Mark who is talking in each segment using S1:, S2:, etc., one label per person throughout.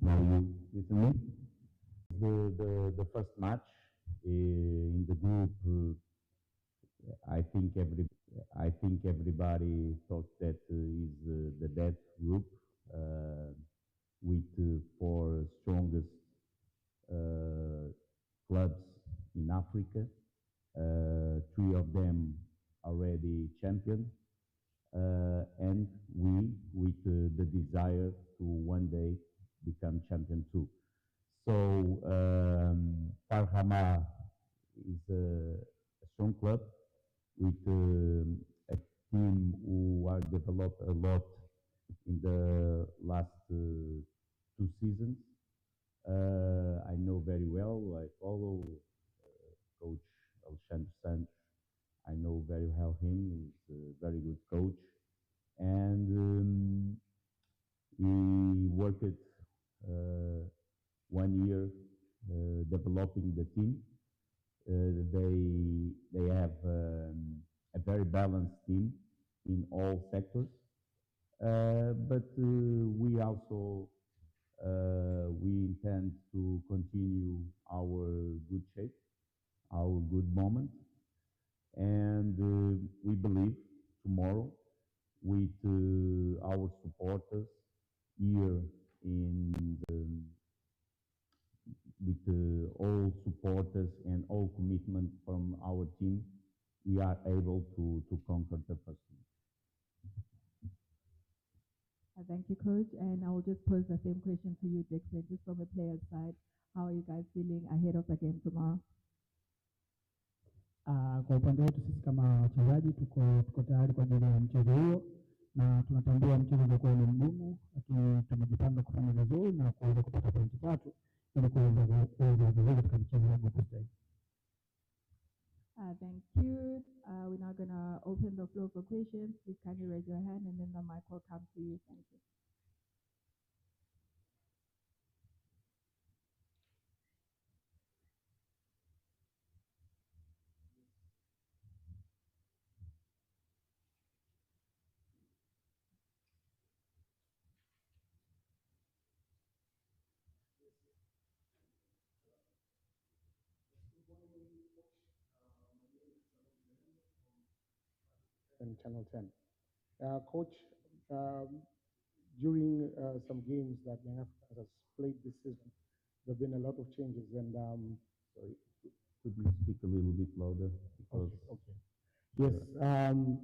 S1: Now you with me? The first match in the group. I think everybody thought that is the death group uh, with four strongest uh, clubs in Africa. Three of them already champion, and we with the desire to one day become champion too. So Parhama is a strong club with a team who are developed a lot in the last two seasons. I know very well. I follow Coach Alexandre Santos. I know very well him. He's a very good coach, and he worked 1 year developing the team. They have a very balanced team in all sectors, but we also we intend to continue our good shape, our good moment, and we believe tomorrow with our supporters here in the, with all supporters and all commitment from our team, we are able to conquer the first one.
S2: Thank you, Coach. And I will just pose the same question to you, Dixon, just from a player's side. How are you guys feeling ahead of the game tomorrow?
S3: Kwa upande wetu sisi kama wachezaji tuko tayari kwa ajili ya mchezo huo, na tunatambua mchezo utakuwa ni mgumu, lakini tumejipanga kufanya vizuri na kuweza kupata pointi tatu ili kuweza vizuri katika mchezo wa group stage.
S2: Thank you. We're now going to open the floor for questions. Please kindly raise your hand and then the mic will come to you. Thank you.
S4: And Channel 10. Coach, during some games that Young Africans has played this season, there have been a lot of changes. And
S1: sorry, could you speak a little bit louder? Because
S4: okay. Yes,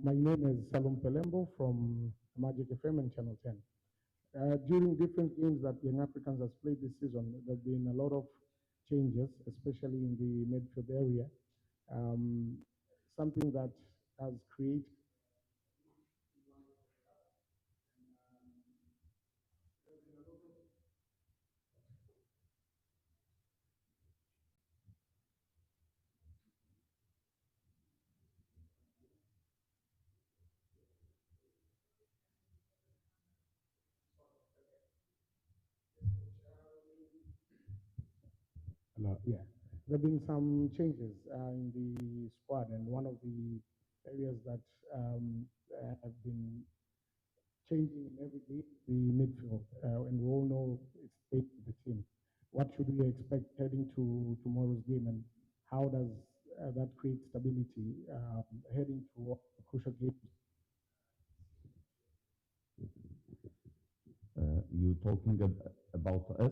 S4: my name is Salum Pelembo from Magic FM and Channel 10. During different games that Young Africans has played this season, there have been a lot of changes, especially in the midfield area. Something that has created yeah, there have been some changes in the squad, and one of the areas that have been changing in every game, the midfield, and we all know it's the team. What should we expect heading to tomorrow's game, and how does that create stability heading to crucial games?
S1: you talking about us,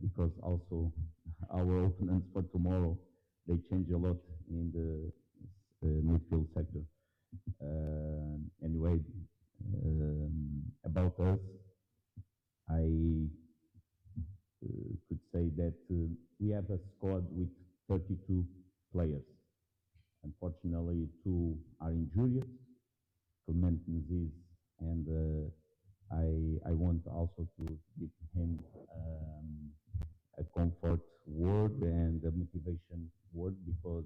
S1: because also our opponents for tomorrow, they change a lot in the midfield sector. Anyway, about us, I could say that we have a squad with 32 players. Unfortunately, two are injured, Clement Naziz, and I want also to give him a comfort word and a motivation word, because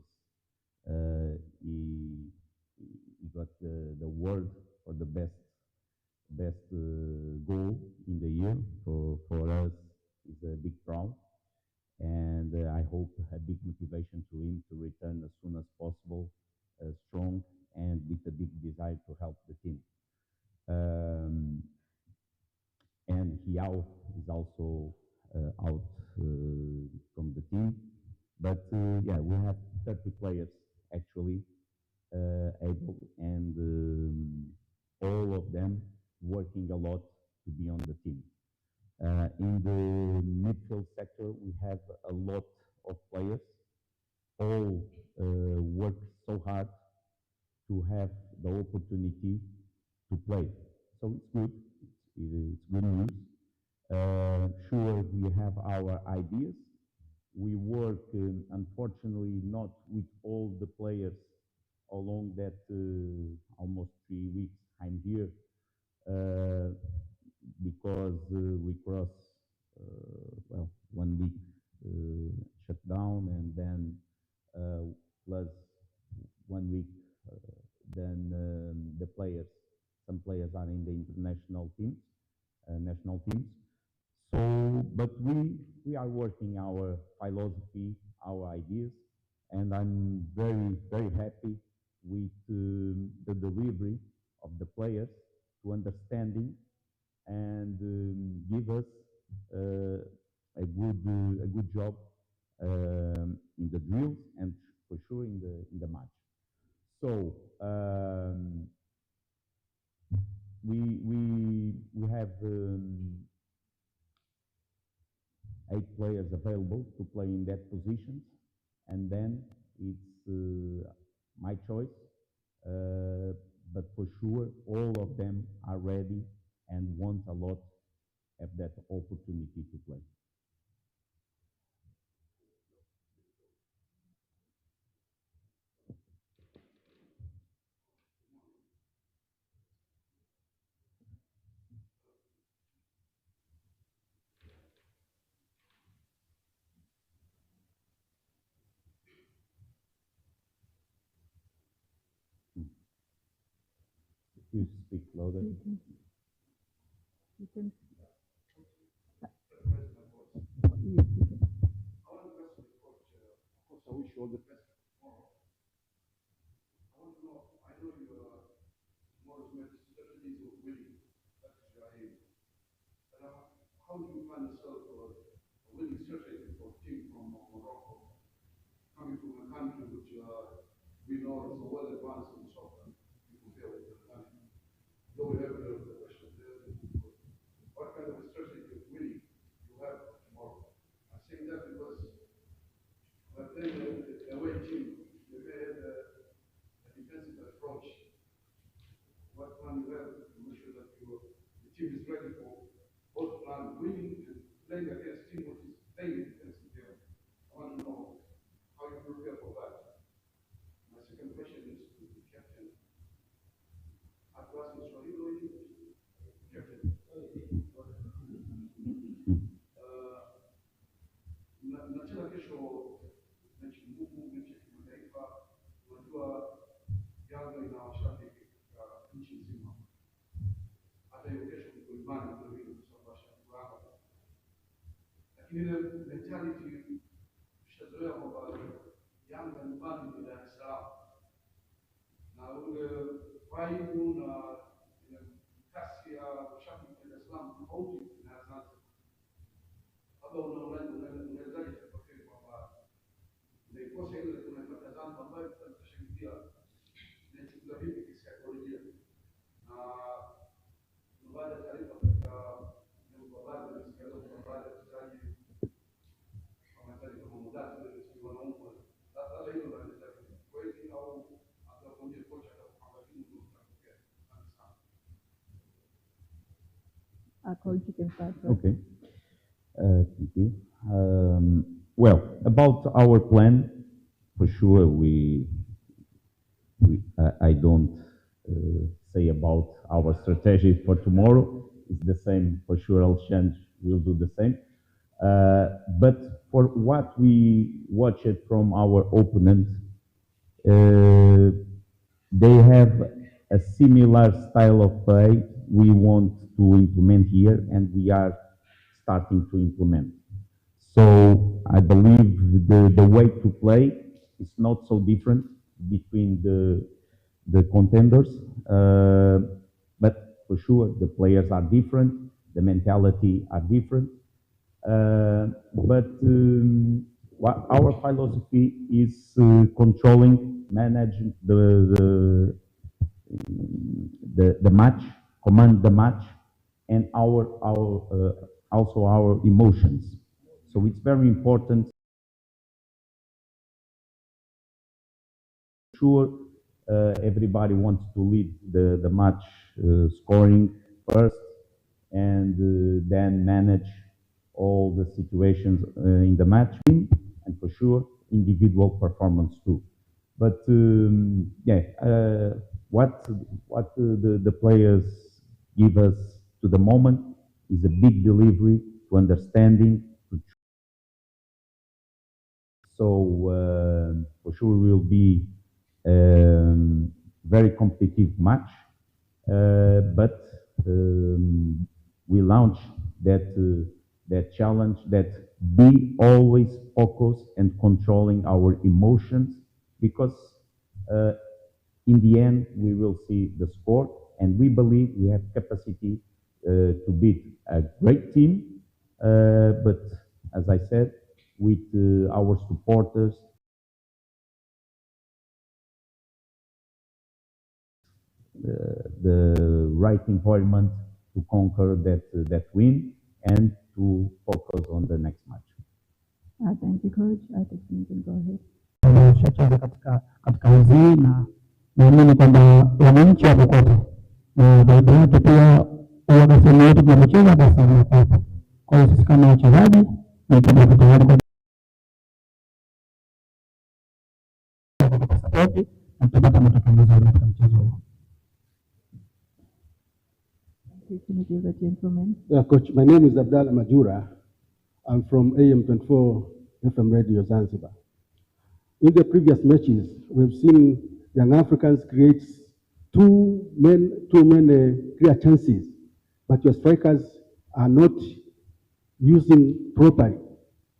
S1: he got the award for the best goal in the year. For us, is a big proud, and I hope a big motivation to him to return as soon as possible, strong and with a big desire to help the team. Um, and Hiao is also out from the team. But yeah, we have 30 players actually able, and all of them working a lot to be on the team. In the midfield sector, we have a lot of players, all work so hard to have the opportunity to play. So it's good. It's good news. Sure, we have our ideas. We work, unfortunately, not with all the players along that almost 3 weeks I'm here, uh, because we cross, well, 1 week shut down, and then plus 1 week, then the players, some players are in the international teams, national teams. So, but we are working our philosophy, our ideas, and I'm very happy with the delivery of the players to understanding and give us a good job in the drills and for sure in the match. So we have 8 players available to play in that positions, and then it's my choice. But for sure, all of them are ready and want a lot of that opportunity to play. If you speak louder.
S2: You can.
S5: I wish you all the best tomorrow. I want to know, I know tomorrow's match is strategies of winning. That is your aim. And how do you find yourself a winning strategy for a team from Morocco, coming from a country which we know is so well advanced in soccer, you compare with Tanzania? Though we have the question there, what kind of a strategy of winning you have tomorrow? I'm saying that because we're playing a away team. They may have a defensive approach. What plan you have to make sure that the team is ready for both plan winning and playing against team which is playing defensive game. I want to know how you prepare for that. My second question is to the captain. I've asked Mr. Swahili, captain. Nacheza kesho mechi ngumu, mechi ya kimataifa. Unajua Yanga ina washabiki nchi nzima. Hata hiyo kesho mko nyumbani vile vile kwa sababu washabiki wako. Lakini ile mentality tushazoea kwamba Yanga nyumbani ni Dar es Salaam. Na ule vibe na ile kasi ya washabiki wa Dar es Salaam tofauti na Zanzibar. Labda unawezaje kufikiri kwamba naikosa ile tunaipata Zanzibar ambayo tutashangilia inachukua vipi kisaikolojia, na baada ya taarifa katika baadhi ya msikilizaji kwa baadhi ya wachezaji wanataka kama mudati ndio sio wanaumwa sasa hilo ndio kweli au atakuja kocha atakupanga nini utakupokea sana.
S2: Coach, you can start.
S1: Okay. Thank you. Well, about our plan, for sure, I don't say about our strategy for tomorrow. It's the same, for sure, Alexandre will do the same. But for what we watched from our opponent, they have a similar style of play we want to implement here, and we are starting to implement. So I believe the way to play is not so different between the contenders. But for sure, the players are different, the mentality are different. But what our philosophy is controlling, managing the match, command the match, and also our emotions. So it's very important. Sure, everybody wants to lead the match scoring first, and then manage all the situations in the match, and for sure individual performance too. But yeah, what the players give us to the moment is a big delivery to understanding. So for sure will be very competitive match, but we launch that challenge, that be always focused and controlling our emotions, because uh, in the end we will see the score, and we believe we have capacity to beat a great team, but as I said, with our supporters, the right environment to conquer that win and to focus on the next match.
S2: Thank you, Coach. I think you can go ahead.
S3: Wameshacheza katika uzii, na naamini kwamba wananchi wako kote, na zaidi yake pia uwaga sehemu yote tunapocheza basi wanakuwepo. Kwa hiyo sisi kama wachezaji ni tuko tayari kwa sapoti na tutapata matokeo mazuri katika mchezo huu.
S2: Can you give the gentleman?
S6: Yeah, Coach, my name is Abdallah Majura. I'm from AM24 FM Radio Zanzibar. In the previous matches, we've seen young Africans create too many clear chances, but your strikers are not using properly.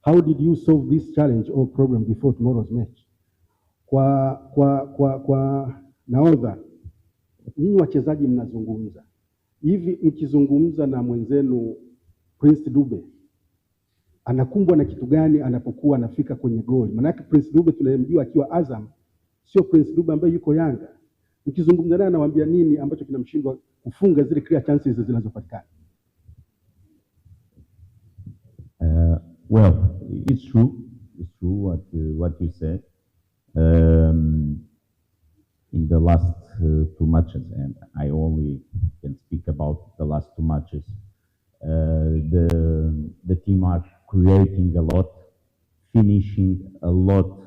S6: How did you solve this challenge or problem before tomorrow's match? Kwa nahodha, nyinyi wachezaji mnazungumza hivi, mkizungumza na mwenzenu Prince Dube anakumbwa na kitu gani anapokuwa anafika kwenye goli? Maanake Prince Dube tunayemjua akiwa Azam sio Prince Dube ambaye yuko Yanga. Mkizungumza naye anawaambia nini ambacho kinamshindwa kufunga zile clear chances zinazopatikana?
S1: Well, it's true. It's true what you said. In the last two matches, and I only can speak about the last two matches, the team are creating a lot, finishing a lot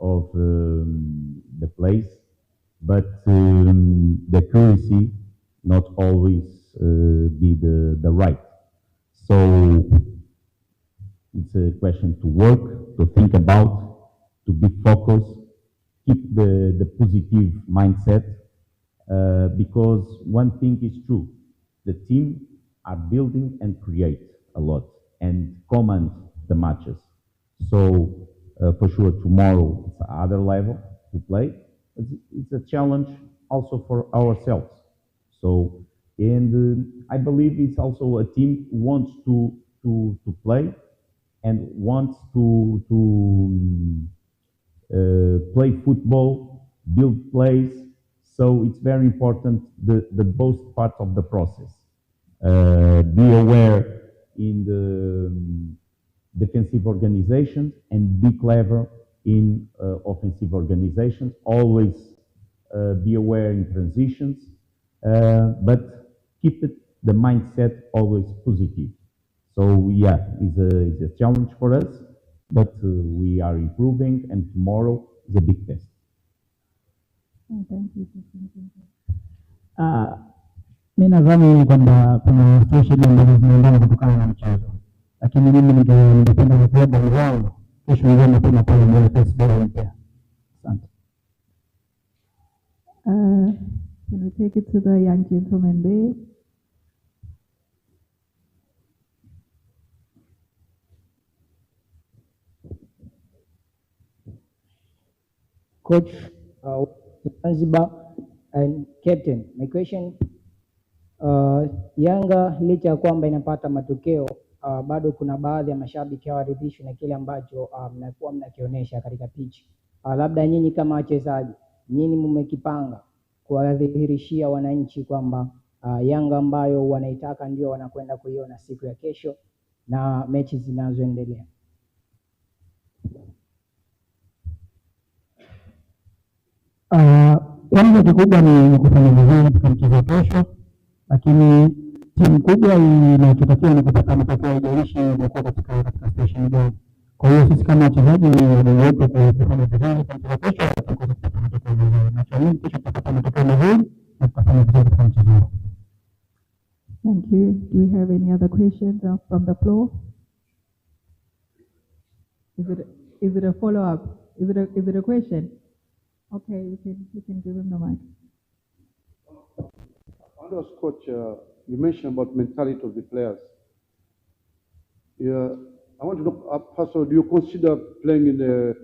S1: of the plays, but the accuracy not always be the right. So it's a question to work, to think about, to be focused, keep the positive mindset, because one thing is true, the team are building and create a lot and command the matches. So for sure tomorrow it's another level to play. It's a challenge also for ourselves. So, and I believe it's also a team who wants to play and wants to play football, build plays. So it's very important, the both parts of the process. Be aware in the defensive organizations and be clever in offensive organizations. Always be aware in transitions, but keep the mindset always positive. So yeah, it's a challenge for us, but we are improving, and tomorrow is a big test.
S2: Thank you.
S3: Mimi nadhani kwamba kuna situation ambazo zinaendana kutokana na mchezo, lakini mimi ningependa kuomba wao kesho ndio mapema pale mbele Facebook mpya. Asante.
S2: Can we take it to the young gentleman there?
S3: Coach, Zanzibar
S7: And Captain, my question, Yanga licha ya kwamba inapata matokeo bado kuna baadhi ya mashabiki hawaridhishwi na kile ambacho mnakuwa mnakionyesha katika pitch. Labda nyinyi kama wachezaji, nyinyi mmekipanga kuwadhihirishia wananchi kwamba Yanga ambayo wanaitaka ndio wanakwenda kuiona siku ya kesho na mechi zinazoendelea.
S3: Kwanza kikubwa ni kufanya vizuri katika mchezo kesho, lakini timu kubwa inachotakiwa ni kupata matokeo, haijalishi imekuwa katika station gani. Kwa hiyo sisi kama wachezaji ni wajibu wetu kufanya vizuri kwa mchezo kesho, tutaweza kupata matokeo mazuri. Naamini kesho tutapata matokeo mazuri na tutafanya vizuri katika mchezo huo.
S2: Thank you. Do we have any other questions from the floor? Is it a follow-up? Is it a question? Okay, you can give him the mic.
S5: Coach, you mentioned about mentality of the players. Yeah, I want to know, first of all, do you consider playing in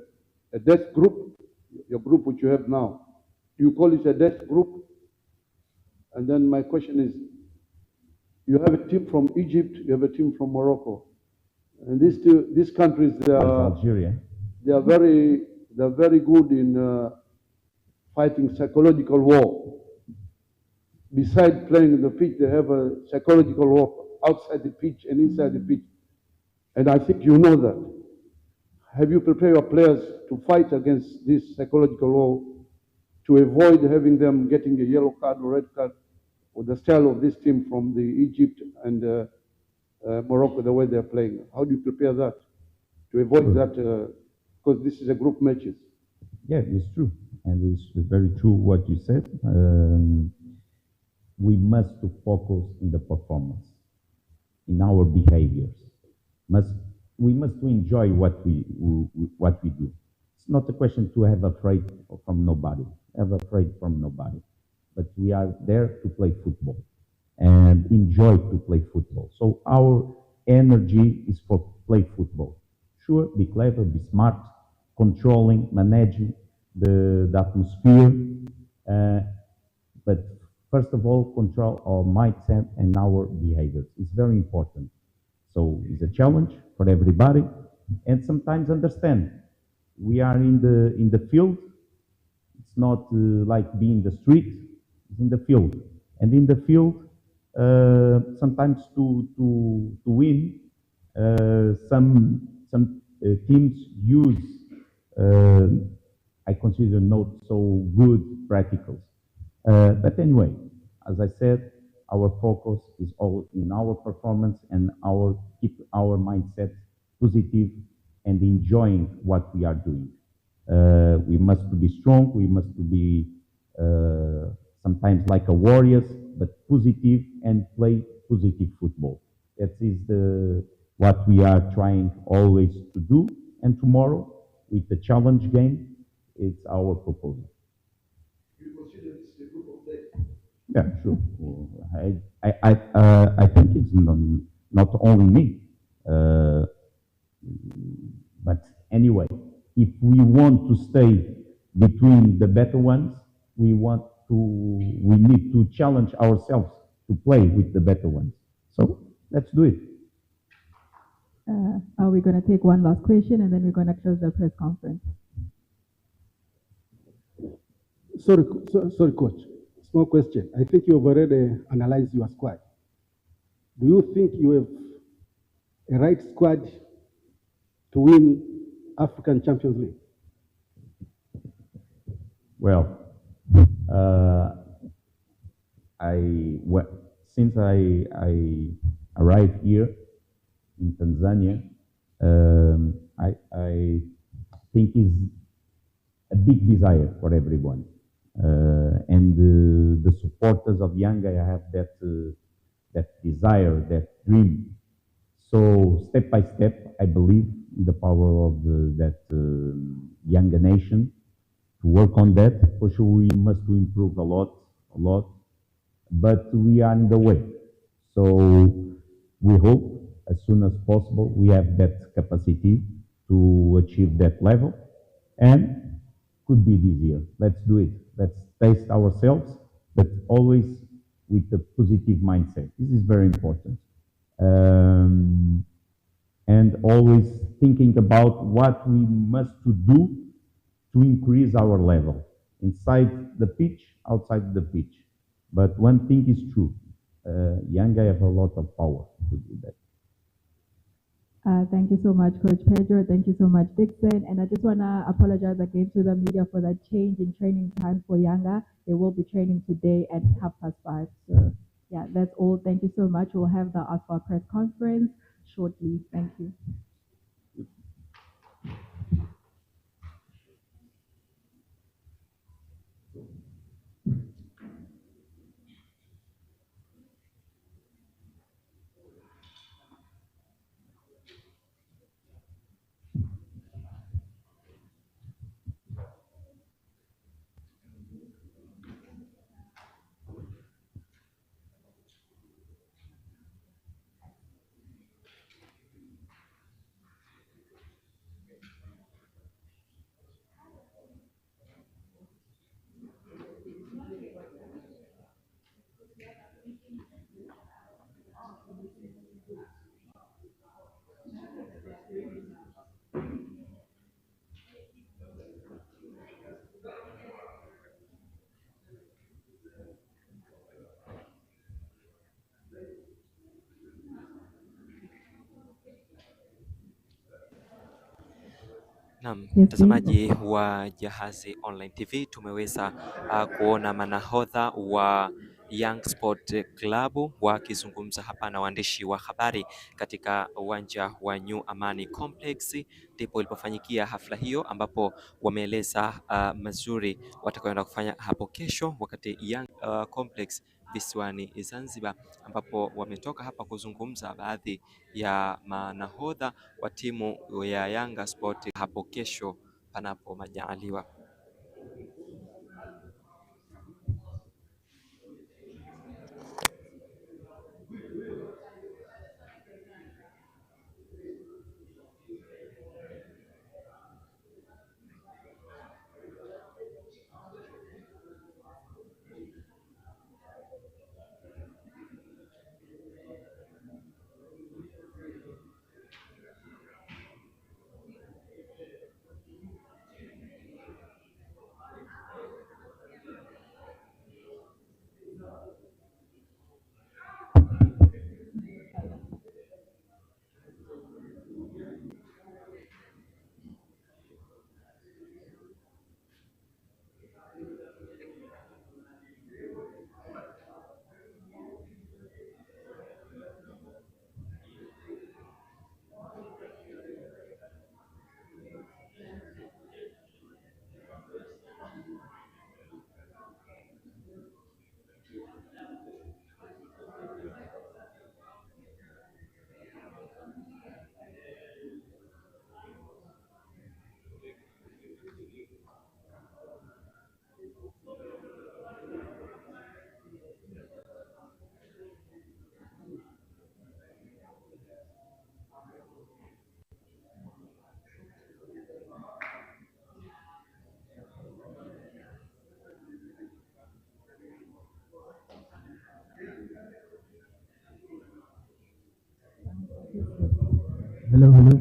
S5: a death group, your group which you have now? Do you call it a death group? And then my question is, you have a team from Egypt, you have a team from Morocco, and these countries,
S1: Algeria.
S5: They are very good in fighting psychological war. Besides playing in the pitch, they have a psychological war outside the pitch and inside the pitch. And I think you know that. Have you prepared your players to fight against this psychological war, to avoid having them getting a yellow card or red card, or the style of this team from the Egypt and Morocco, the way they're playing? How do you prepare that, to avoid that, because this is a group matches?
S1: Yeah, it's true. And it's very true what you said. We must focus in the performance, in our behaviors. We must enjoy what we do. It's not a question to have afraid from nobody, but we are there to play football and enjoy to play football. So our energy is for play football. Sure, be clever, be smart, controlling, managing the atmosphere, but first of all, control our mindset and our behaviors. It's very important. So it's a challenge for everybody, and sometimes understand we are in the field. It's not like being in the street. It's in the field, and in the field, sometimes to win, some teams use. I consider not so good practicals. But anyway, as I said, our focus is all in our performance and keep our mindset positive and enjoying what we are doing. We must be strong. We must be sometimes like a warriors, but positive and play positive football. That is what we are trying always to do. And tomorrow, with the challenge game, it's our proposal.
S5: Do you consider this a group of death?
S1: Yeah, sure. I think it's not only me, but anyway, if we want to stay between the better ones, we need to challenge ourselves to play with the better ones. So let's do it.
S2: Are we going to take one last question and then we're going to close the press conference?
S6: Sorry, Coach. Small question. I think you have already analyzed your squad. Do you think you have a right squad to win African Champions League?
S1: Well, since I arrived here in Tanzania, I think it's a big desire for everyone. And the supporters of Yanga have that desire, that dream. So step by step, I believe in the power of that Yanga nation to work on that. For sure, we must improve a lot, but we are in the way. So we hope as soon as possible we have that capacity to achieve that level, and could be this year. Let's do it. Let's taste ourselves but always with a positive mindset. This is very important. Um, and always thinking about what we must to do to increase our level inside the pitch, outside the pitch. But one thing is true, young guys have a lot of power to do that.
S2: Thank you so much, Coach Pedro. Thank you so much, Dixon. And I just want to apologize again to the media for that change in training time for Yanga. They will be training today at 5:30. So, yeah, that's all. Thank you so much. We'll have the ASFA press conference shortly. Thank you.
S8: Naam,
S2: Yes,
S8: mtazamaji wa Jahazi Online TV, tumeweza kuona manahodha wa Young Sport Club wakizungumza hapa na waandishi wa habari katika uwanja wa New Amani Complex, ndipo ilipofanyikia hafla hiyo, ambapo wameeleza mazuri watakayoenda kufanya hapo kesho wakati Young Complex visiwani Zanzibar, ambapo wametoka hapa kuzungumza baadhi ya manahodha wa timu ya Yanga Sport hapo kesho panapo majaliwa.
S3: Hello, hello.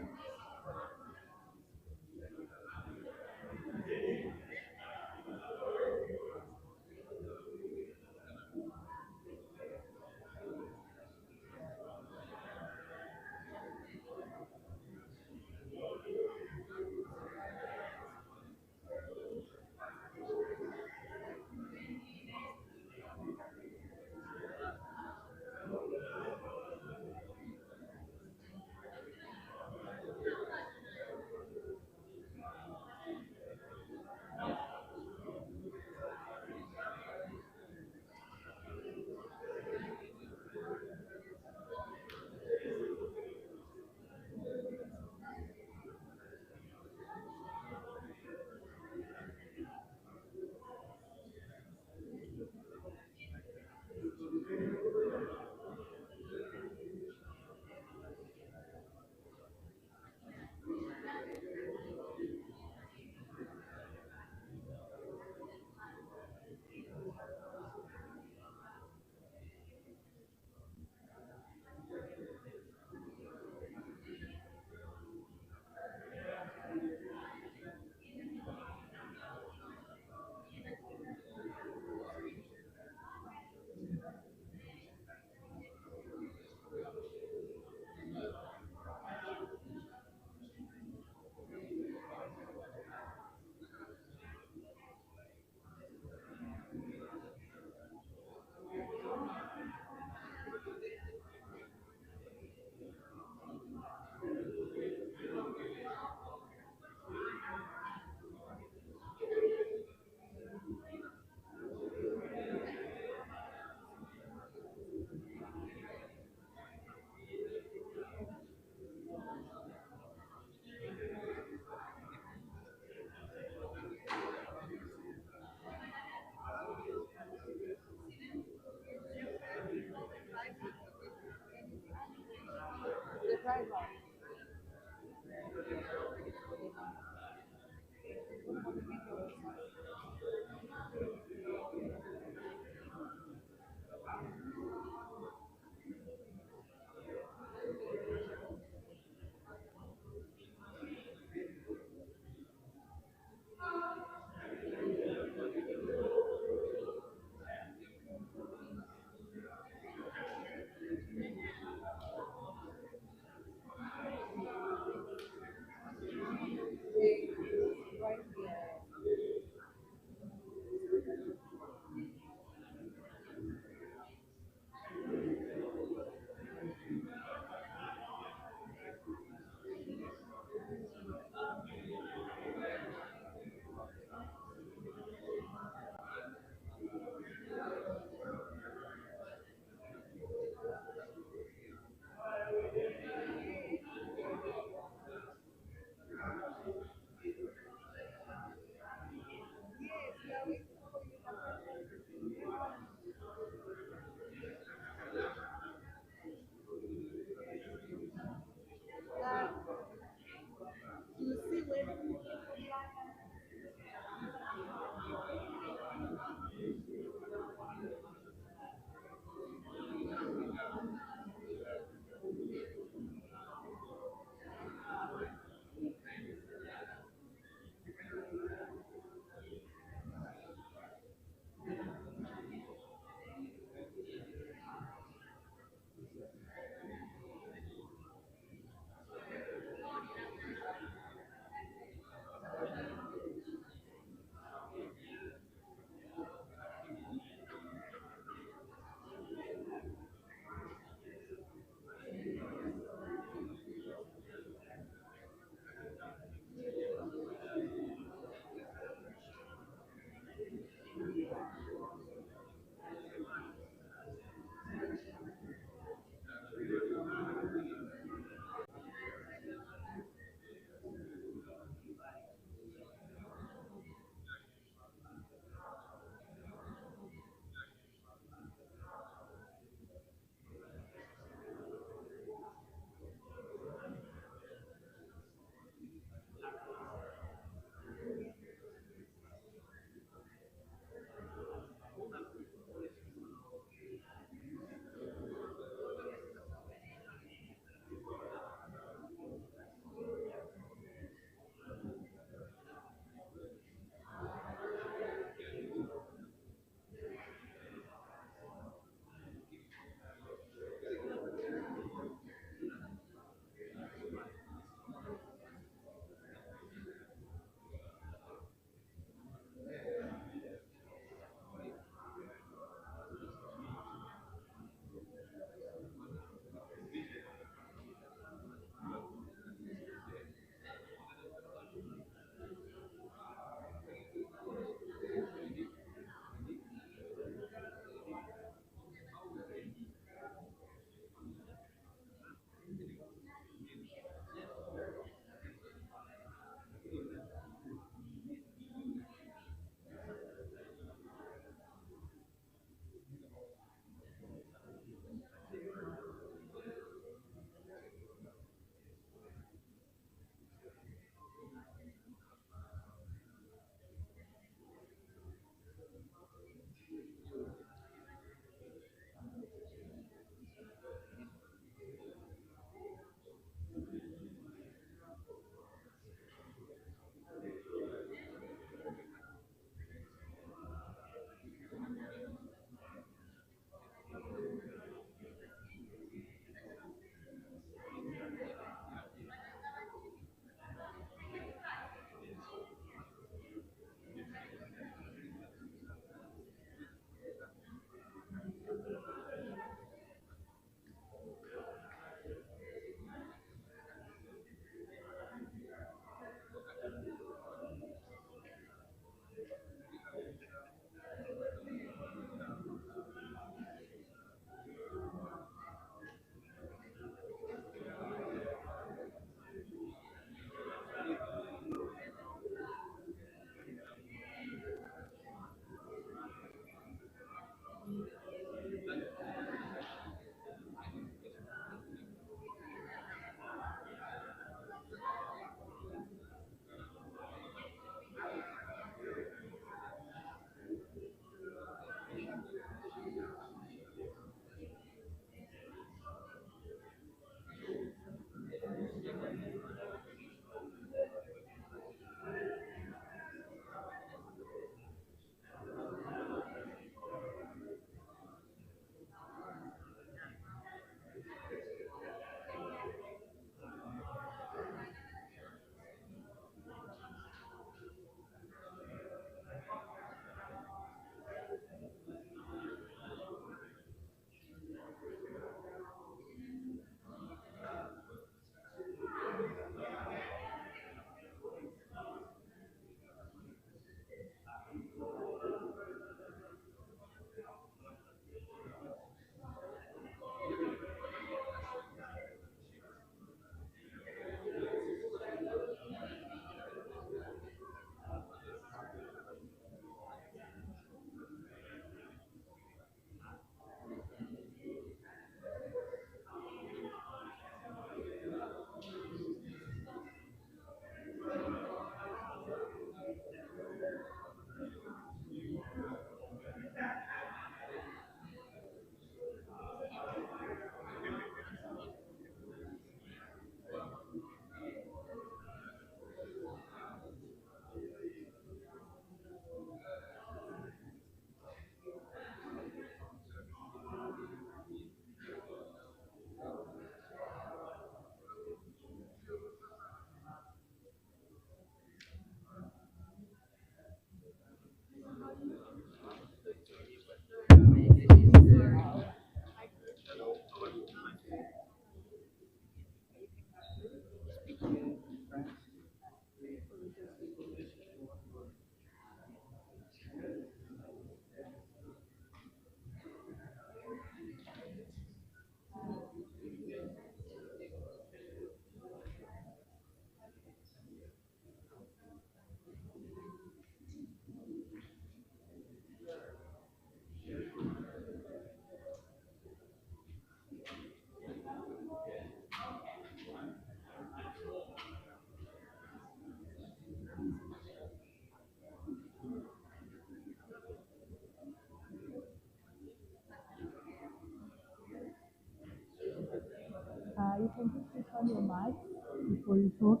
S2: before you talk.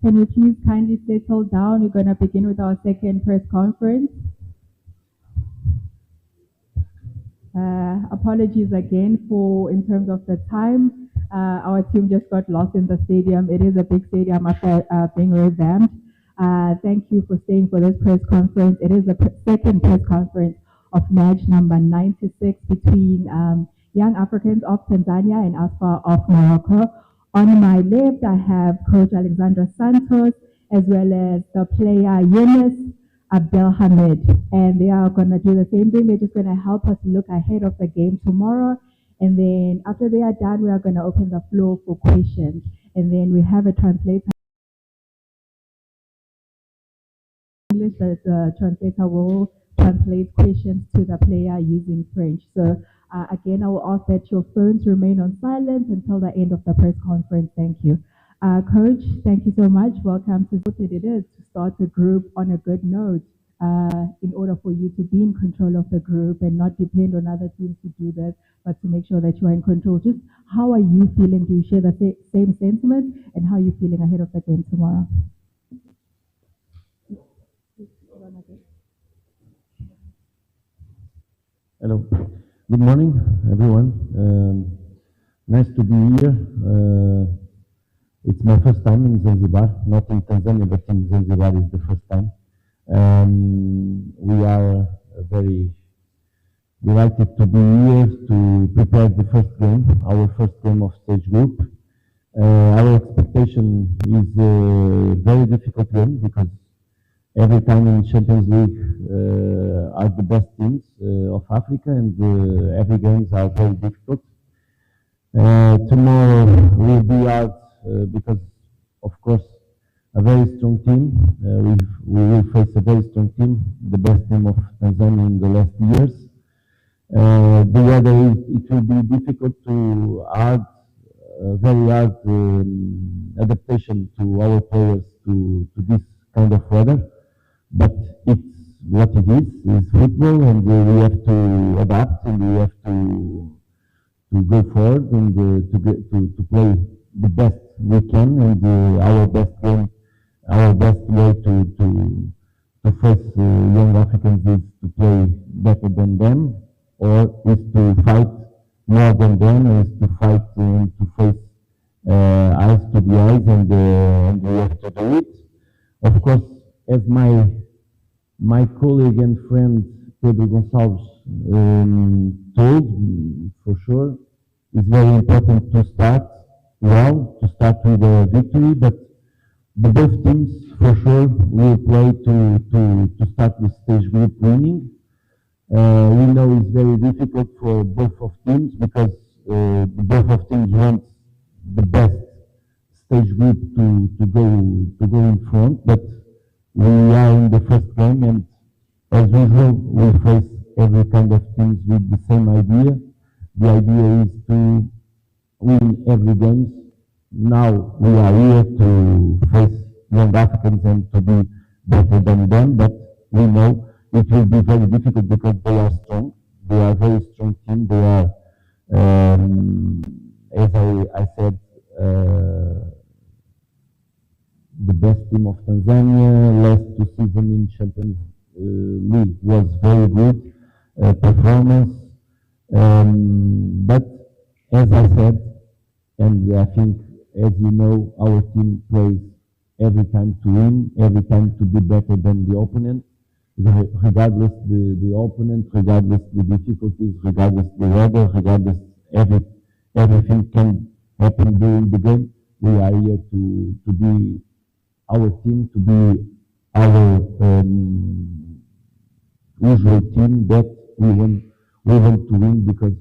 S2: Can you please kindly settle down? We're going to begin with our second press conference. Apologies again for in terms of the time. Our team just got lost in the stadium. It is a big stadium after being revamped. Thank you for staying for this press conference. It is the second press conference of match number 96 between Young Africans of Tanzania and ASFA of Morocco. On my left, I have Coach Alexandra Santos, as well as the player Yunus Abdelhamid, and they are going to do the same thing. They're just going to help us look ahead of the game tomorrow. And then after they are done, we are going to open the floor for questions. And then we have a translator. English, that the translator will translate questions to the player using French. So again, I will ask that your phones remain on silent until the end of the press conference. Thank you. Coach, thank you so much. Welcome to what it is to start the group on a good note in order for you to be in control of the group and not depend on other teams to do that, but to make sure that you are in control. Just how are you feeling? Do you share the same sentiment? And how are you feeling ahead of the game tomorrow?
S1: Hello. Good morning, everyone. Nice to be here. It's my first time in Zanzibar, not in Tanzania, but in Zanzibar is the first time. We are very delighted to be here to prepare the first game, our first game of stage group. Our expectation is a very difficult game because every time in Champions League are the best teams of Africa, and every games are very difficult. Tomorrow will be hard because, of course, a very strong team. We will face a very strong team, the best team of Tanzania in the last years. The weather, it will be difficult to add very hard adaptation to our players to this kind of weather. But it's what it is football, and we have to adapt, and we have to go forward and to play the best we can, and our best game, our best way to face young Africans is to play better than them, or is to fight more than them, is to fight and to face eyes to the eyes, and we have to do it. Of course, as my colleague and friend Pedro Gonçalves told, for sure, it's very important to start well, to start with a victory, but the both teams, for sure, will play to start the stage group winning. We know it's very difficult for both of teams because both of teams want the best stage group to go in front, but we are in the first game, and as usual, we face every kind of teams with the same idea. The idea is to win every game. Now we are here to face young Africans and to be better than them, but we know it will be very difficult because they are strong. They are a very strong team. They are, as I said, the best team of Tanzania. Last 2 seasons in Champions League was very good performance. But as I said, and I think, as you know, our team plays every time to win, every time to be better than the opponent, regardless the opponent, regardless the difficulties, regardless the weather, regardless everything can happen during the game. We are here to be our team, to be our usual team that we want to win, because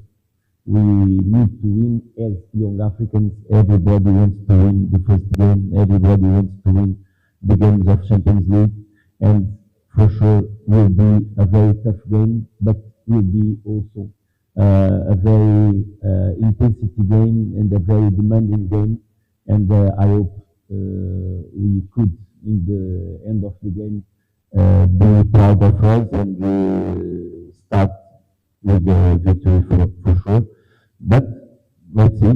S1: we need to win as young Africans. Everybody wants to win the first game. Everybody wants to win the games of Champions League, and for sure will be a very tough game, but will be also a very intensity game and a very demanding game. And I hope we could, in the end of the game, be proud of us and start with the victory for sure. But let's see.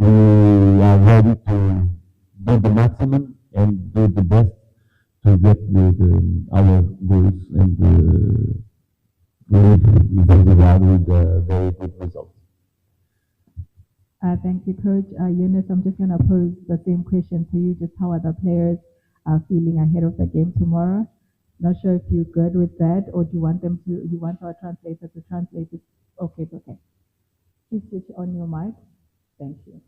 S1: we are ready to do the maximum and do the best to get our goals and leave Zanzibar with a very good result.
S2: Thank you, Coach. Eunice, I'm just going to pose the same question to you. Just how are the players feeling ahead of the game tomorrow? Not sure if you're good with that, or do you want you want our translator to translate it? Okay, it's okay. Please switch on your mic. Thank you.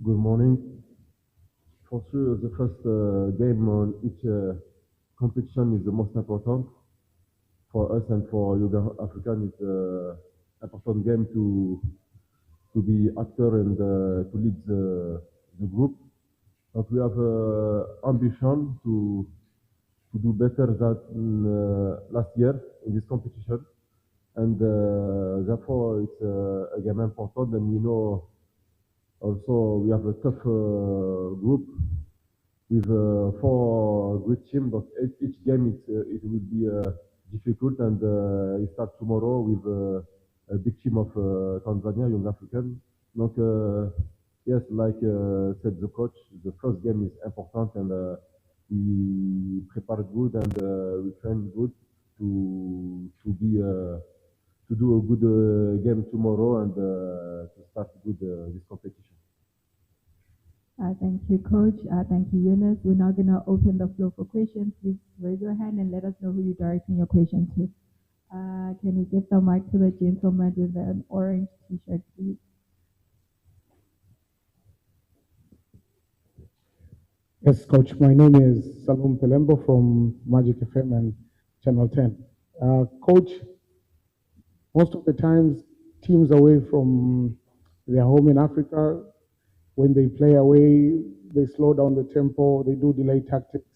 S6: Good morning. For sure, the first game on each competition is the most important for us and for Yoga African. It's an important game to be actor and to lead the group. But we have ambition to do better than last year in this competition, and therefore it's a game important. And we know also we have a tough group with 4 great teams. But each game it will be difficult, and it starts tomorrow with a big team of Tanzania, Young African. Donc, yes, like said the coach, the first game is important, and we prepare good and we train good to do a good game tomorrow and to start good this competition.
S2: Thank you, Coach. Thank you, Eunice. We're now going to open the floor for questions. Please raise your hand and let us know who you're directing your question to. Can we get the mic to the gentleman with an orange t-shirt, please?
S4: Yes, Coach. My name is Salum Pelembo from Magic FM and Channel 10. Coach, most of the times teams away from their home in Africa, when they play away, they slow down the tempo, they do delay tactics,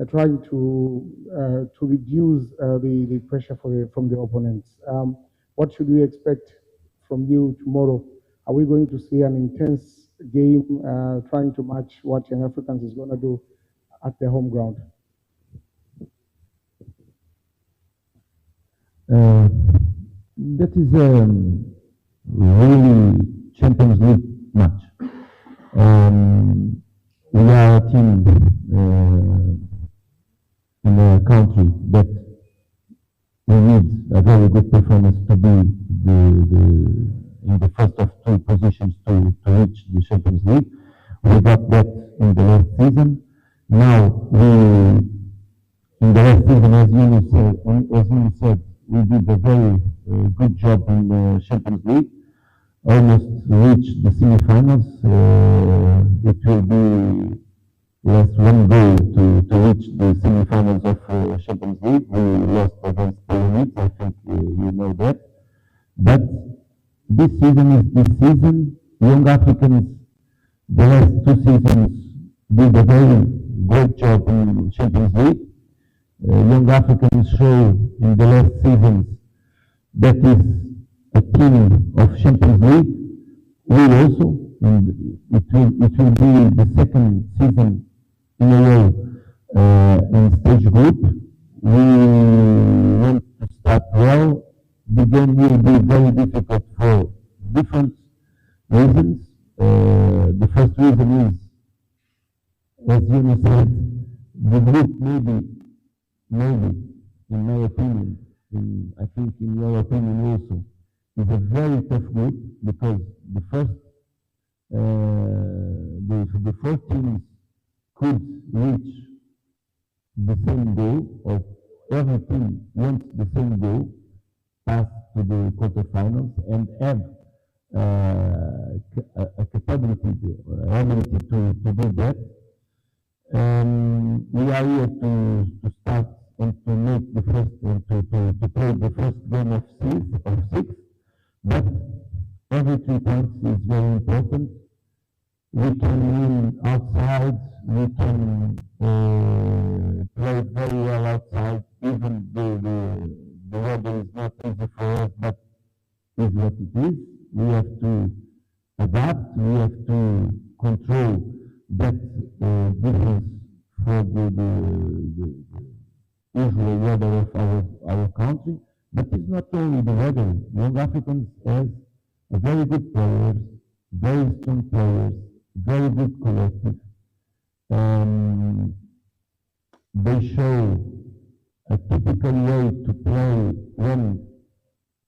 S4: trying to reduce the pressure from the opponents. What should we expect from you tomorrow? Are we going to see an intense game trying to match what Young Africans is going to do at their home ground?
S1: That is really Champions League match. We are a team in a country that we need a very good performance to be in the first of 2 positions to reach the Champions League. We got that in the last season. Now in the last season, as you said, we did a very good job in the Champions League. Almost reached the semi-finals. It will be less 1 goal to reach the semi-finals of Champions League. We lost against Pyramids, I think you know that. But this season is this season. Young Africans, the last 2 seasons, did a very great job in Champions League. Young Africans show in the last seasons that is a team of Champions League. We also, and it will be the 2nd season in a row in stage group. We want to start well. The game will be very difficult for different reasons. The first reason is, as you said, the group maybe, in my opinion, I think in your opinion also, is a very tough group because the 4 teams could reach the same goal, or every team wants the same goal, pass to the quarterfinals, and have a capability or ability to do that. We are here to start and to make the first to play the first game of 6, but every 3 points is very important. We can win outside. We can play very well outside. Even the weather is not easy for us, but is what it is. We have to adapt. We have to control that difference for the usual weather of our country. But it's not only the weather. Young Africans has a very good players, very strong players, very good collective. They show a typical way to play when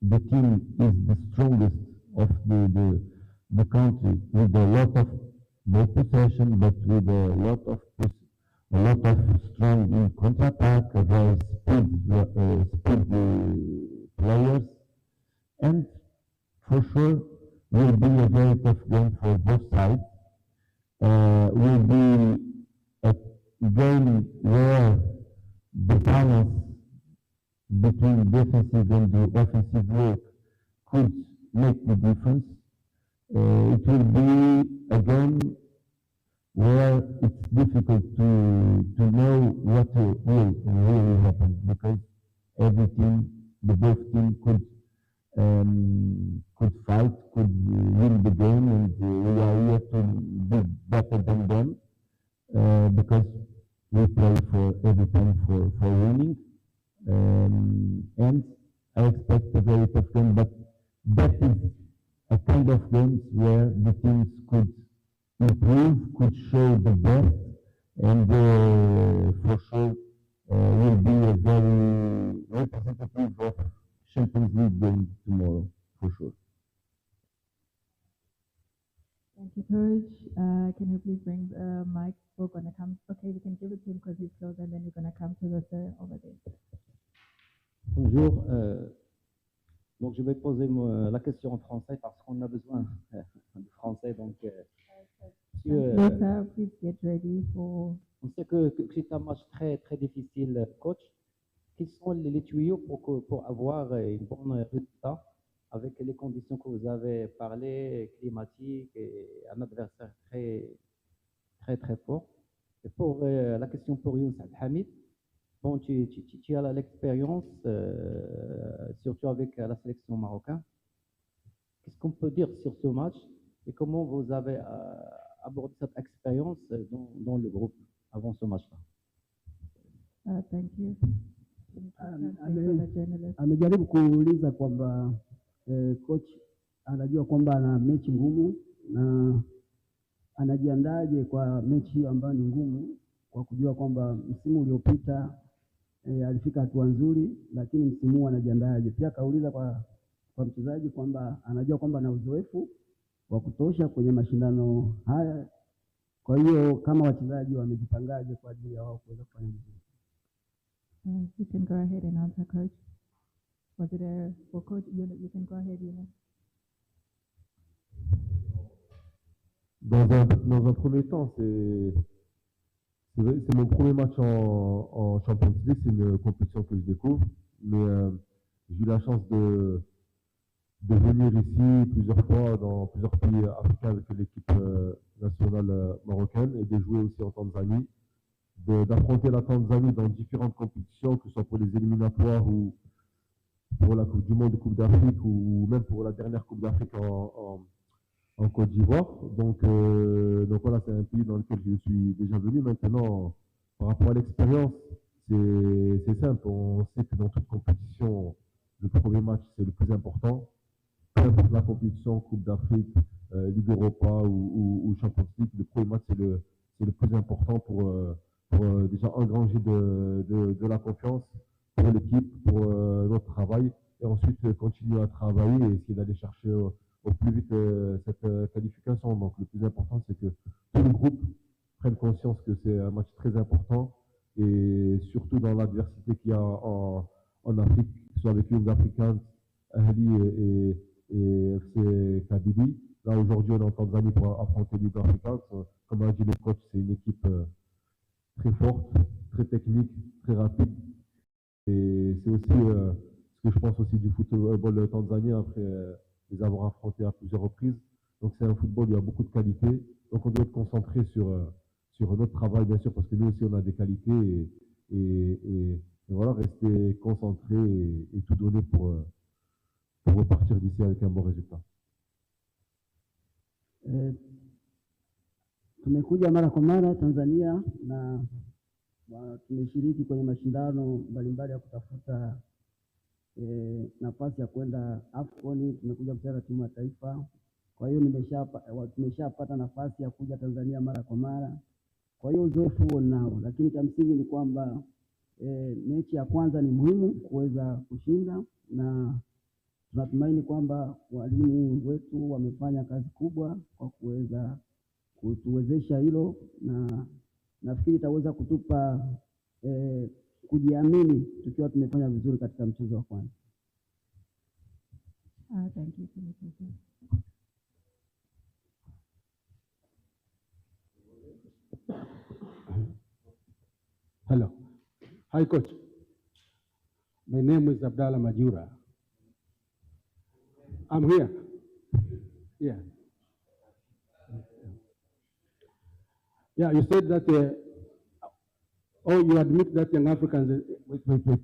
S1: the team is the strongest of the country, with a lot of ball possession, but with a lot of strong in counter-attack, very speed players, and for sure will be a very tough game for both sides. Will be a game where the balance between defensive and the offensive work could make the difference. It will be a game where it's difficult to know what will really happen, because every team, the both team could fight, could win the game, and we are here to be better than them, because we play for every time for winning. And I expect a very tough game, but that is a kind of games where the teams could improve, could show the best, and for sure will be a very representative of Champions League game tomorrow, for sure.
S2: Thank you, Coach. Can you please bring the mic? We're going to come. Okay, we can give it to him because he's close, and then you're going to come to the sir over there.
S9: Bonjour. Donc, je vais poser la question en français parce qu'on a besoin de français. Donc,
S2: please get ready for...
S9: On sait que c'est un match très, très difficile, coach. Quels sont les tuyaux pour avoir un bon résultat avec les conditions que vous avez parlé, climatiques et un adversaire très, très, très fort? Et pour la question pour Younes Hamid, bon, tu as l'expérience, surtout avec la sélection marocaine. Qu'est-ce qu'on peut dire sur ce match et comment vous avez abordé cette expérience dans le groupe avant ce match-là?
S2: Thank you.
S3: Amejaribu kuuliza kwamba coach anajua kwamba ana mechi ngumu na anajiandaje kwa mechi hiyo ambayo ni ngumu, kwa kujua kwamba msimu uliopita alifika hatua nzuri, lakini msimu huu anajiandaje. Pia kauliza kwa mchezaji kwamba anajua kwamba ana uzoefu wa kutosha kwenye mashindano haya, kwa hiyo kama wachezaji wamejipangaje kwa ajili ya wao kuweza kufanya vizuri.
S2: You can go ahead and answer, Coach. Was it for Coach? You can go ahead, Younes.
S1: Dans un premier temps, c'est mon premier match en Champions League, c'est une compétition que je découvre, mais j'ai eu la chance de venir ici plusieurs fois dans plusieurs pays africains avec l'équipe nationale marocaine et de jouer aussi en Tanzanie, d'affronter la Tanzanie dans différentes compétitions, que ce soit pour les éliminatoires ou pour la Coupe du Monde, Coupe d'Afrique ou même pour la dernière Coupe d'Afrique en Côte d'Ivoire. Donc voilà, c'est un pays dans lequel je suis déjà venu. Maintenant, par rapport à l'expérience, c'est simple. On sait que dans toute compétition, le premier match, c'est le plus important. Peu importe la compétition, Coupe d'Afrique, Ligue Europa ou Champions League, le premier match, c'est le plus important pour déjà engranger de la confiance pour l'équipe, pour notre travail, et ensuite continuer à travailler et essayer d'aller chercher au plus vite cette qualification. Donc le plus important, c'est que tout le groupe prenne conscience que c'est un match très important, et surtout dans l'adversité qu'il y a en Afrique, que ce soit avec Young Africans, Ahli et FC Kabylie. Là aujourd'hui, on est en Tanzanie pour affronter Young Africans. Comme a dit le coach, c'est une équipe très forte, très technique, très rapide. Et c'est aussi ce que je pense aussi du football tanzanien après les avoir affrontés à plusieurs reprises. Donc c'est un football où il y a beaucoup de qualités. Donc on doit être concentré sur notre travail, bien sûr, parce que nous aussi on a des qualités, et voilà, rester concentré et tout donner pour repartir d'ici avec un bon résultat.
S3: Tumekuja mara kwa mara Tanzania na tumeshiriki kwenye mashindano mbalimbali ya kutafuta nafasi ya kwenda AFCON. Tumekuja kucheza timu ya taifa
S6: Kwa hiyo tumeshapata nafasi ya kuja Tanzania mara kwa mara. Kwa hiyo uzoefu huo nao, lakini cha msingi ni kwamba mechi ya kwanza ni muhimu kuweza kushinda, na tunatumaini kwamba walimu wetu wamefanya kazi kubwa kwa kuweza kutuwezesha hilo, na nafikiri itaweza kutupa kujiamini tukiwa tumefanya vizuri katika mchezo wa kwanza.
S2: Thank you.
S6: Hello. Hi, Coach. My name is Abdallah Majura. I'm here. Yeah. Yeah, you said that, you admit that young Africans, wait.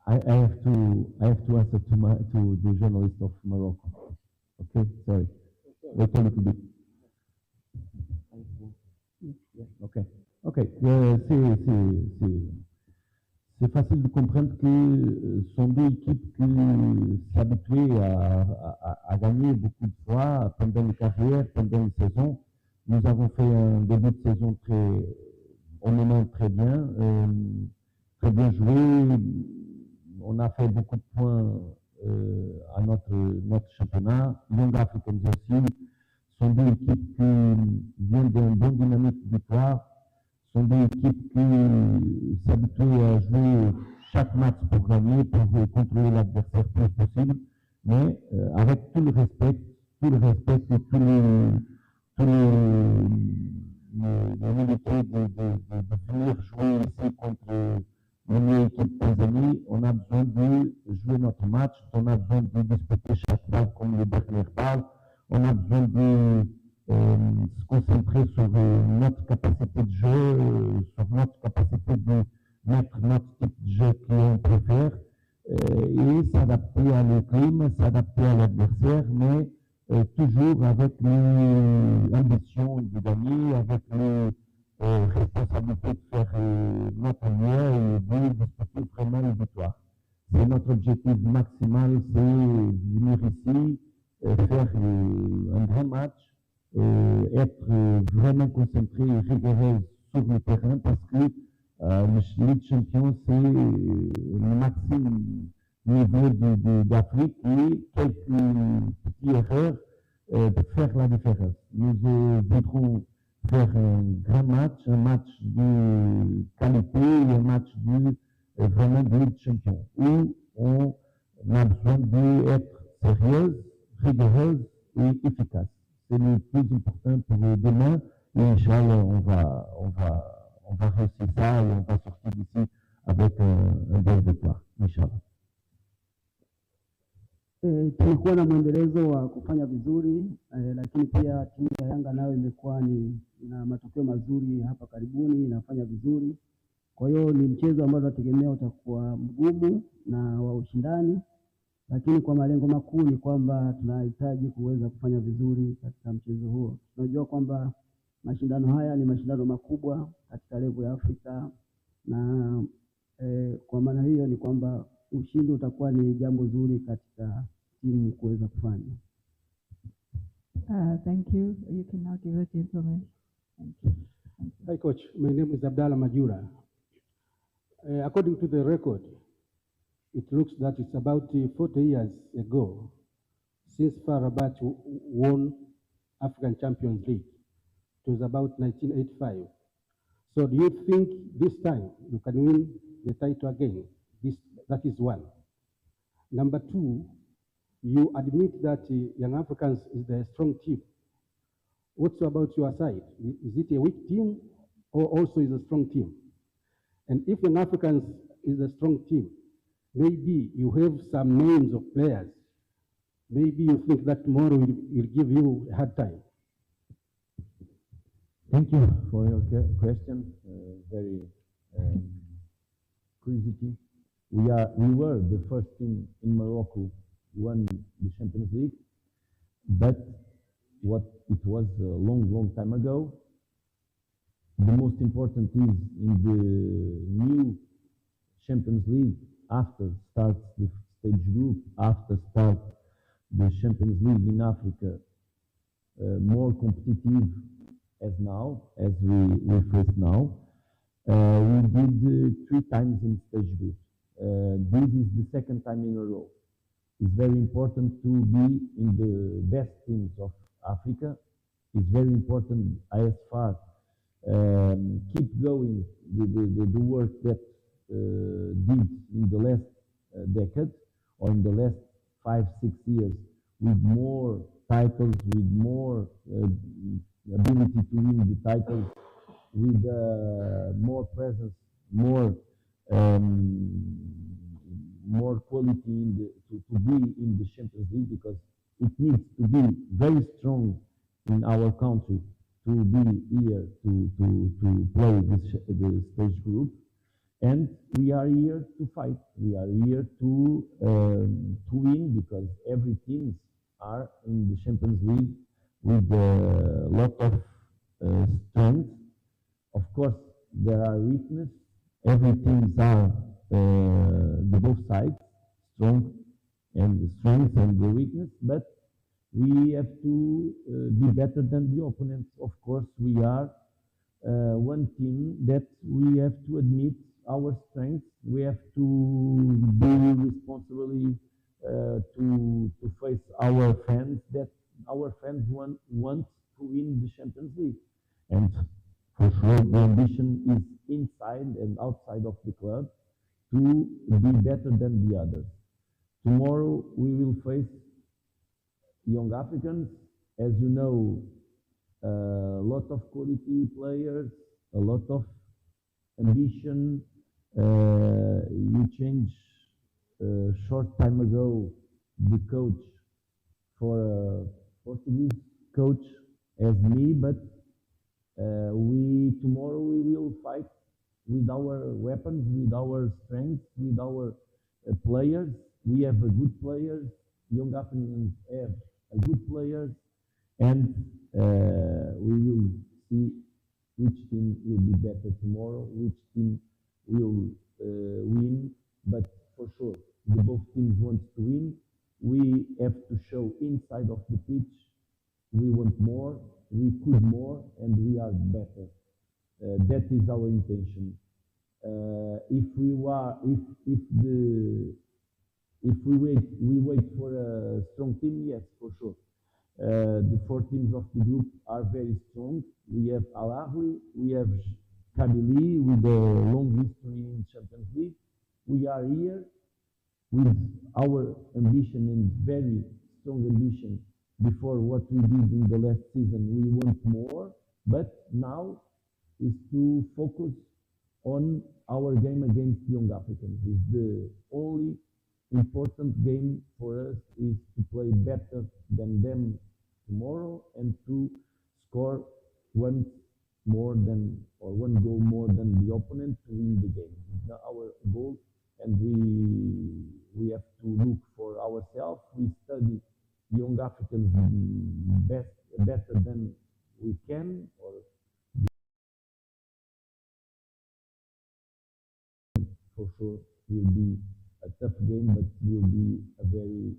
S1: I have to answer to the journalist of Morocco. Okay, sorry. Wait a little bit. Ok. C'est facile de comprendre que ce sont deux équipes qui s'habituent à gagner beaucoup de fois pendant une carrière, pendant une saison. Nous avons fait un début de saison très bien joué. On a fait beaucoup de points à notre championnat. Young Africans aussi sont deux équipes qui viennent d'une bonne dynamique de victoire. Sont des équipes qui s'habituent à jouer chaque match pour gagner, pour contrôler l'adversaire le plus possible, mais avec tout le respect et l'humilité de venir jouer ici contre une équipe tanzanie. On a besoin de jouer notre match, on a besoin de disputer chaque balle comme le dernier balle, on a besoin de se concentrer sur notre capacité de jeu, sur notre capacité de mettre notre type de jeu qu'on préfère et s'adapter à le climat, s'adapter à l'adversaire, mais toujours avec l'ambition de gagner, avec les responsabilités de faire notre mieux et de disputer vraiment une victoire. C'est notre objectif maximal, c'est venir ici, faire un grand match, être vraiment concentré et rigoureux sur le terrain parce que le Ligue Champion, c'est le maximum niveau d'Afrique et quelques petites erreurs de faire la différence. Nous voudrons faire un grand match, un match de qualité et un match vraiment de Ligue Champion où on a besoin d'être sérieuse, rigoureuse et efficace. C'est le plus important pour demain. Et Inch'Allah, on va réussir ça et on va sortir d'ici avec un bel victoire. Inch'Allah.
S6: Tumekuwa na mwendelezo wa kufanya vizuri, lakini pia timu ya Yanga nayo imekuwa na matokeo mazuri hapa karibuni, inafanya vizuri. Kwa hiyo ni mchezo ambao tunategemea utakuwa mgumu na wa ushindani, lakini kwa malengo makuu ni kwamba tunahitaji kuweza kufanya vizuri katika mchezo huo. Tunajua kwamba mashindano haya ni mashindano makubwa katika level ya Afrika, na kwa maana hiyo ni kwamba ushindi utakuwa ni jambo zuri katika timu kuweza kufanya.
S2: Thank you. You can now give the information. Thank you.
S6: Hi, Coach. My name is Abdallah Majura. According to the record, it looks that it's about 40 years ago since FAR Rabat won African Champions League. It was about 1985. So do you think this time you can win the title again? That is one. Number two, you admit that Young Africans is the strong team. What's about your side? Is it a weak team or also is a strong team? And if Young Africans is a strong team, maybe you have some names of players. Maybe you think that tomorrow will give you a hard time.
S1: Thank you for your question. Very curiosity. We were the first team in Morocco who won the Champions League, but it was a long time ago. The most important is in the new Champions League after starts the stage group, after start the Champions League in Africa more competitive as now, as we face now. We did 3 times in stage group. This is the second time in a row. It's very important to be in the best teams of Africa. It's very important as far keep going the work that did in the last decade or in the last 5-6 years with more titles, with more ability to win the titles, with more presence, more quality to be in the Champions League, because it needs to be very strong in our country to be here to play the stage group. And we are here to fight. We are here to win, because every teams are in the Champions League with a lot of strength. Of course, there are weaknesses. Every teams are the both sides, strong and the strength and the weakness, but we have to be better than the opponents. Of course, we are one team that we have to admit our strengths. We have to be responsibly to face our fans, that our fans want to win the Champions League. And for sure, the ambition is inside and outside of the club to be better than the others. Tomorrow we will face young Africans. As you know, a lot of quality players, a lot of ambition. You changed short time ago the coach for a Portuguese coach as me, but tomorrow we will fight with our weapons, with our strengths, with our players. We have a good players. Young Africans have a good players, and we will see which team will be better tomorrow, which team will win. But for sure, the both teams want to win. We have to show inside of the pitch we want more, we could more, and we are better. That is our intention. If we wait for a strong team, yes, for sure. The 4 teams of the group are very strong. We have Al Ahly, we have Kabylie with a long history in Champions League. We are here with our ambition, and very strong ambition. Before what we did in the last season, we want more, but now is to focus on our game against Young Africans. It's the only important game for us, is to play better than them tomorrow and to score one goal more than the opponent to win the game. It's our goal, and we have to look for ourselves. We study young Africans better than we can, or for sure will be a tough game, but will be a very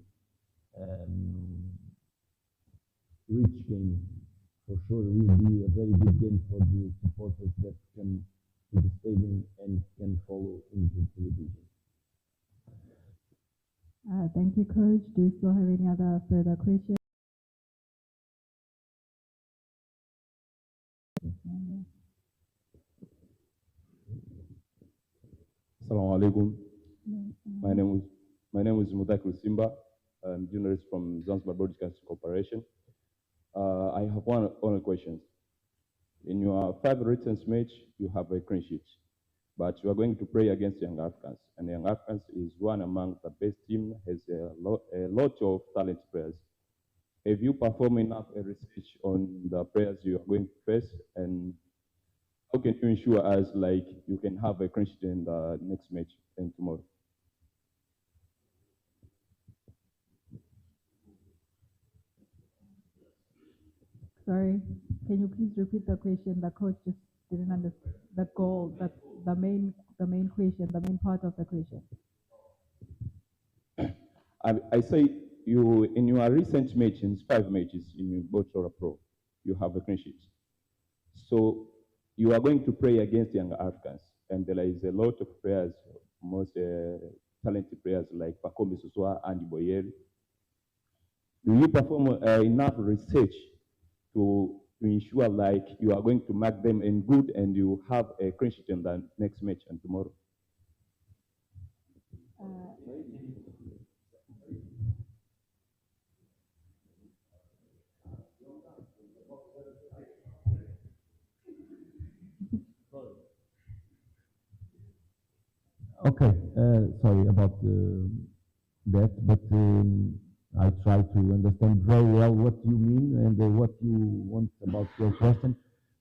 S1: rich game. For sure, it will be a very good game for the supporters that come to the stadium and can follow into television.
S2: Thank you, Coach. Do you still have any other further questions?
S10: Assalamu alaikum. My name is Mudakir Simba. I'm a journalist from Zanzibar Broadcasting Corporation. I have one only question. In your 5 recent match, you have a clean sheet, but you are going to play against Young Africans, and Young Africans is one among the best team, has a lot of talented players. Have you performed enough research on the players you are going to face, and how can you ensure us like you can have a clean sheet in the next match and tomorrow?
S2: Sorry, can you please repeat the question? The coach just didn't understand the goal, the main question, the main part of the question.
S10: I say you in your recent matches, 5 matches in Botswana Pro, you have a clean sheet. So you are going to play against young Africans, and there is a lot of players, most talented players like Pacome Suswa, Andy Boyer. Do you perform enough research to ensure like you are going to mark them in good and you have a clean sheet in the next match and tomorrow?
S1: Okay, sorry about that, but I try to understand very well what you mean and what you want about your question.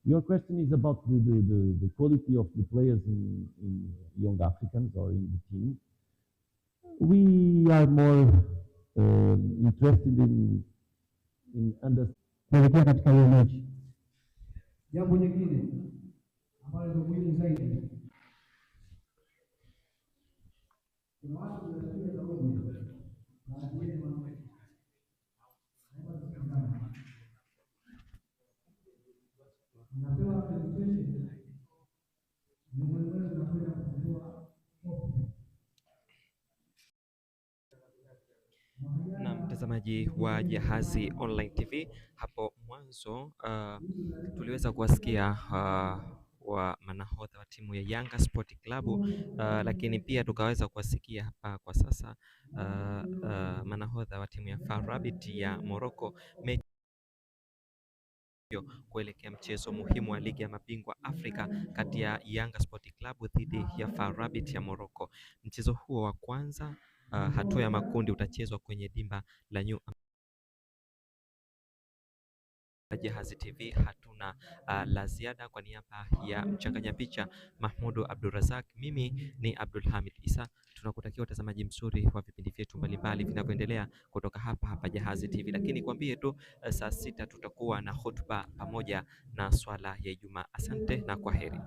S1: Your question is about the quality of the players in young Africans or in the team. We are more interested in understanding.
S3: Kuelekea katika hiyo mechi. Jambo nyingine ambalo ni muhimu zaidi, kuna watu wanatumia kauli baadhi yenu wanapewa presentation mwenyewe unakwenda kutoa
S8: Na mtazamaji wa Jahazi Online TV, hapo mwanzo tuliweza kuwasikia wa manahodha wa timu ya Yanga Sport Club, lakini pia tukaweza kuwasikia hapa kwa sasa manahodha wa timu ya FAR Rabat ya Morocco kuelekea mchezo muhimu wa ligi ya mabingwa Afrika kati ya Yanga Sport Club dhidi ya FAR Rabat ya Morocco. Mchezo huo wa kwanza hatua ya makundi utachezwa kwenye dimba la New Jahazi TV. Hatuna la ziada. Kwa niaba ya mchanganya picha Mahmudu Abdulrazak, mimi ni Abdul Hamid Isa, tunakutakia utazamaji mzuri wa vipindi vyetu mbalimbali vinavyoendelea kutoka hapa Jahazi TV. Lakini kwambie tu saa 6 tutakuwa na hotuba pamoja na swala ya Ijumaa. Asante na kwaheri.